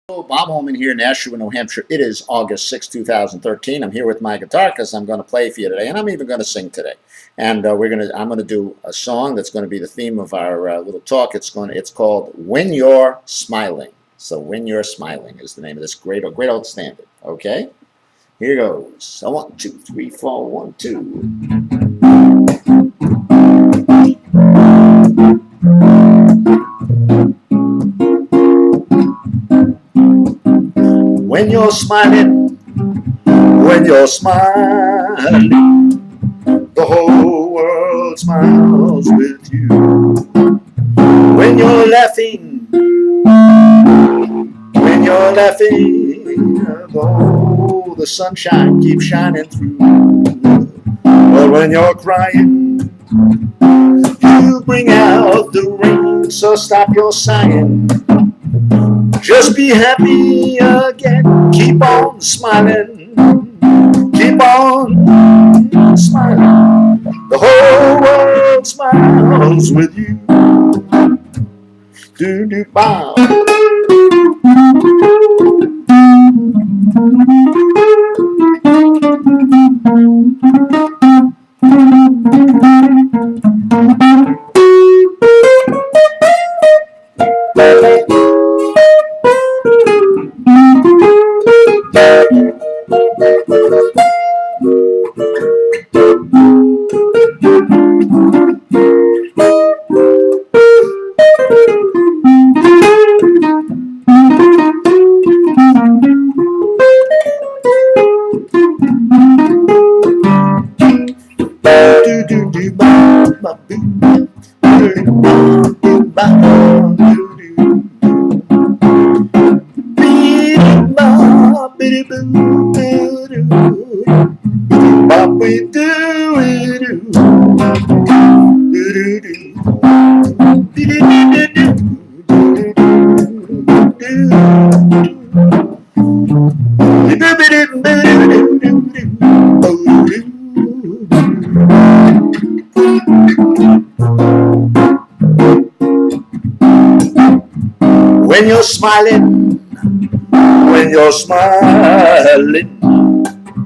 Bob Holman here in Nashua, New Hampshire. It is August 6, 2013. I'm here with my guitar because I'm going to play for you today, and I'm even going to sing today. And I'm going to do a song that's going to be the theme of our little talk. It's called "When You're Smiling." So, "When You're Smiling" is the name of this great old standard. Okay, here goes. So 1, 2, 3, 4, 1, 2. When you're smiling, when you're smiling, the whole world smiles with you. When you're laughing, oh, the sunshine keeps shining through. But when you're crying, you bring out the rain, so stop your sighing. Just be happy again. Keep on smiling. Keep on smiling. The whole world smiles with you. Do do bow. When you're smiling, when you're smiling,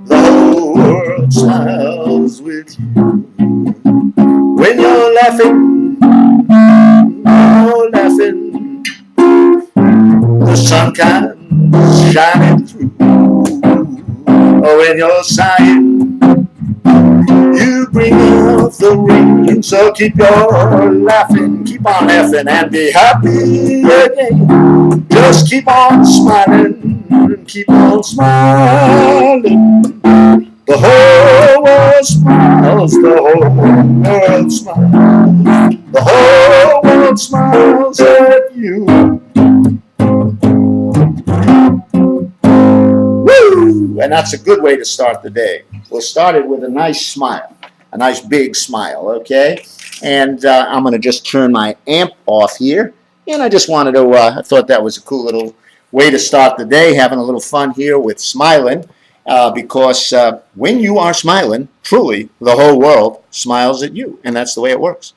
the whole world smiles with you. When you're laughing, the sun comes shining through. Oh, when you're sighing, you bring out the rain. So keep your laughing, keep on laughing, and be happy again. Just keep on smiling, keep on smiling. The whole world smiles, the whole world smiles, the whole world smiles at you. Woo! And that's a good way to start the day. We'll start it with a nice smile, a nice big smile, okay? And I'm going to just turn my amp off here. And I just wanted to, I thought that was a cool little way to start the day, having a little fun here with smiling. Because when you are smiling, truly, the whole world smiles at you, and that's the way it works.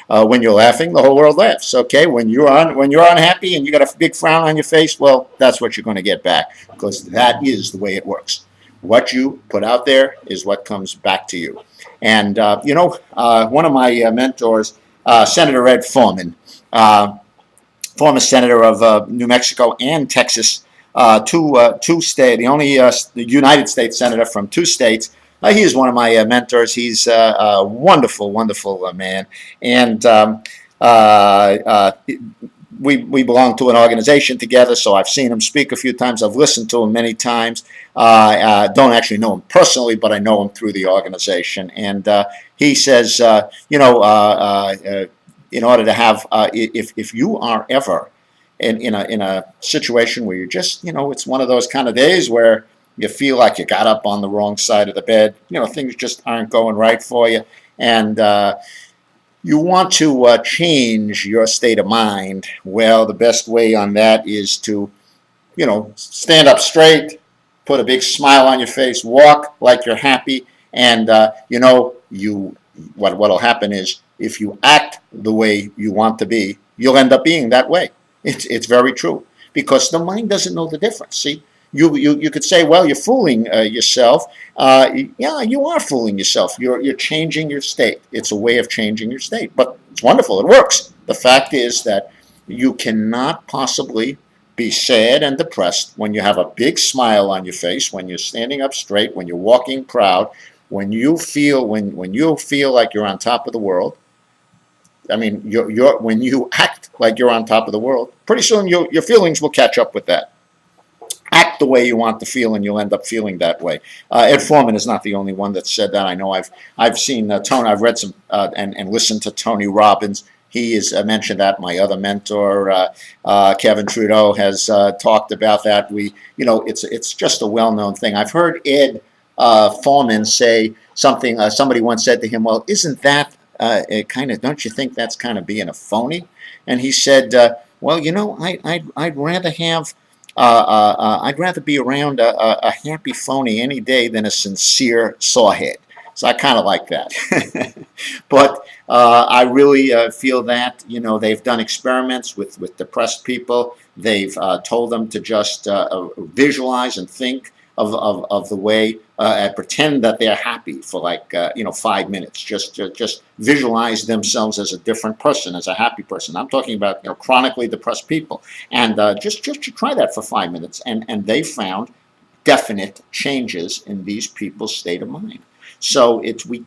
When you're laughing, the whole world laughs. Okay, when you're unhappy and you got a big frown on your face, well, that's what you're going to get back, because that is the way it works. What you put out there is what comes back to you. And one of my mentors, Senator Ed Foreman, former senator of New Mexico and Texas. Two states, the United States senator from 2 states. He is one of my mentors. He's a wonderful, wonderful man. And we belong to an organization together, so I've seen him speak a few times. I've listened to him many times. Don't actually know him personally, but I know him through the organization. And he says, in order to have, if you are ever in a situation where you're just, it's one of those kind of days where you feel like you got up on the wrong side of the bed, things just aren't going right for you, and you want to change your state of mind. Well, the best way on that is to, stand up straight, put a big smile on your face, walk like you're happy, and what'll happen is, if you act the way you want to be, you'll end up being that way. It's very true. because the mind doesn't know the difference. See, you could say, well, you're fooling yourself. Yeah, you are fooling yourself. You're changing your state. It's a way of changing your state, but it's wonderful. It works. The fact is that you cannot possibly be sad and depressed when you have a big smile on your face, when you're standing up straight, when you're walking proud, when you feel like you're on top of the world. I mean, when you act like you're on top of the world, pretty soon your feelings will catch up with that. Act the way you want to feel, and you'll end up feeling that way. Ed Foreman is not the only one that said that. I know I've seen Tony. I've read some and listened to Tony Robbins. He has mentioned that. My other mentor, Kevin Trudeau, has talked about that. It's just a well-known thing. I've heard Ed Foreman say something. Somebody once said to him, "Well, isn't that kind of? Don't you think that's kind of being a phony?" And he said, "Well, I'd rather have." I'd rather be around a happy phony any day than a sincere sawhead. So I kind of like that. But I really feel that, they've done experiments with depressed people. They've told them to just visualize and think of the way and pretend that they're happy for 5 minutes. Just visualize themselves as a different person, as a happy person. I'm talking about chronically depressed people, and just try that for 5 minutes, and they found definite changes in these people's state of mind. So we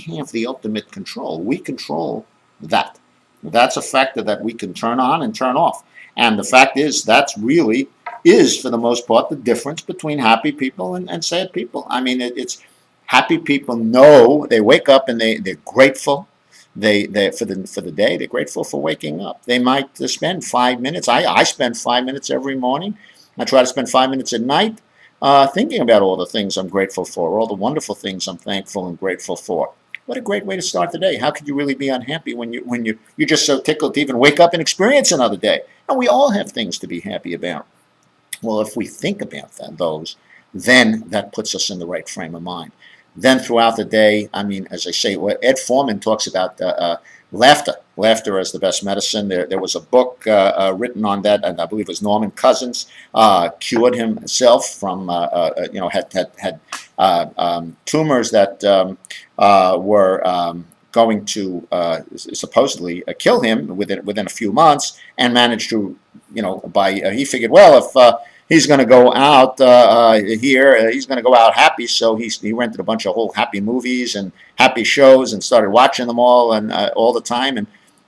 have the ultimate control. We control that. That's a factor that we can turn on and turn off. And the fact is, that's really is, for the most part, the difference between happy people and sad people. I mean, it's happy people know, they wake up and they're grateful. They for the day, they're grateful for waking up. They might spend 5 minutes. I spend 5 minutes every morning. I try to spend 5 minutes at night thinking about all the things I'm grateful for, all the wonderful things I'm thankful and grateful for. What a great way to start the day. How could you really be unhappy when you're just so tickled to even wake up and experience another day? And we all have things to be happy about. Well, if we think about those, then that puts us in the right frame of mind. Then throughout the day, I mean, as I say, Ed Foreman talks about laughter. Laughter as the best medicine. There was a book written on that, and I believe it was Norman Cousins cured himself from, had tumors that were going to supposedly kill him within a few months, and managed to, he figured, well, if he's going to go out here, he's going to go out happy, so he rented a bunch of whole happy movies and happy shows and started watching them all and all the time,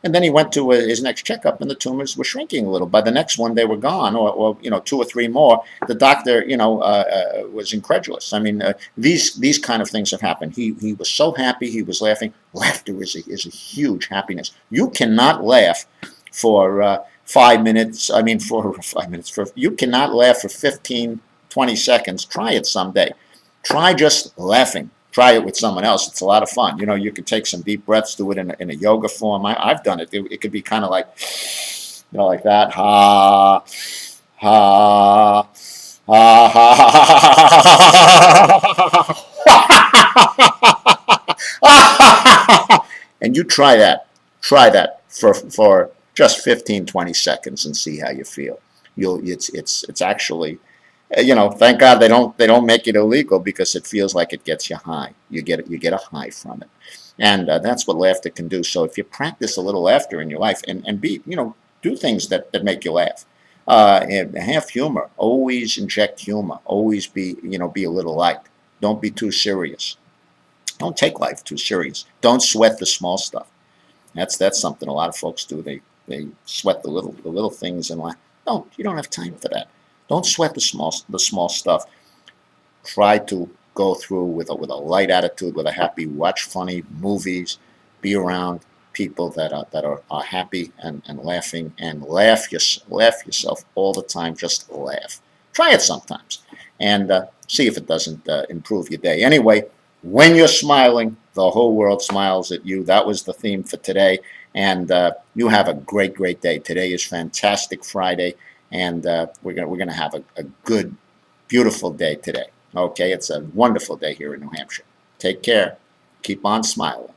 and then he went to his next checkup, and the tumors were shrinking a little. By the next one, they were gone, or 2 or 3 more. The doctor, was incredulous. I mean, these kind of things have happened. He was so happy, he was laughing. Laughter is a huge happiness. You cannot laugh for 5 minutes. I mean, for 5 minutes. You cannot laugh for 15, 20 seconds. Try it someday. Try just laughing. Try it with someone else. It's a lot of fun. You could take some deep breaths, do it in a yoga form. I've done it. It could be kind of like, like that. Ha, ha, ha, ha. And you try that. Try that for just 15, 20 seconds and see how you feel. It's actually, thank God they don't make it illegal, because it feels like it gets you high. You get a high from it, and that's what laughter can do. So if you practice a little laughter in your life and do things that make you laugh, and have humor. Always inject humor. Always be a little light. Don't be too serious. Don't take life too serious. Don't sweat the small stuff. That's something a lot of folks do. They sweat the little things in life. No, you don't have time for that. Don't sweat the small stuff. Try to go through with a light attitude, with a happy. Watch funny movies. Be around people that are happy and laughing, and laugh yourself all the time. Just laugh. Try it sometimes, and see if it doesn't improve your day. Anyway, when you're smiling, the whole world smiles at you. That was the theme for today, and you have a great day. Today is fantastic Friday. And we're gonna have a good, beautiful day today. Okay, it's a wonderful day here in New Hampshire. Take care. Keep on smiling.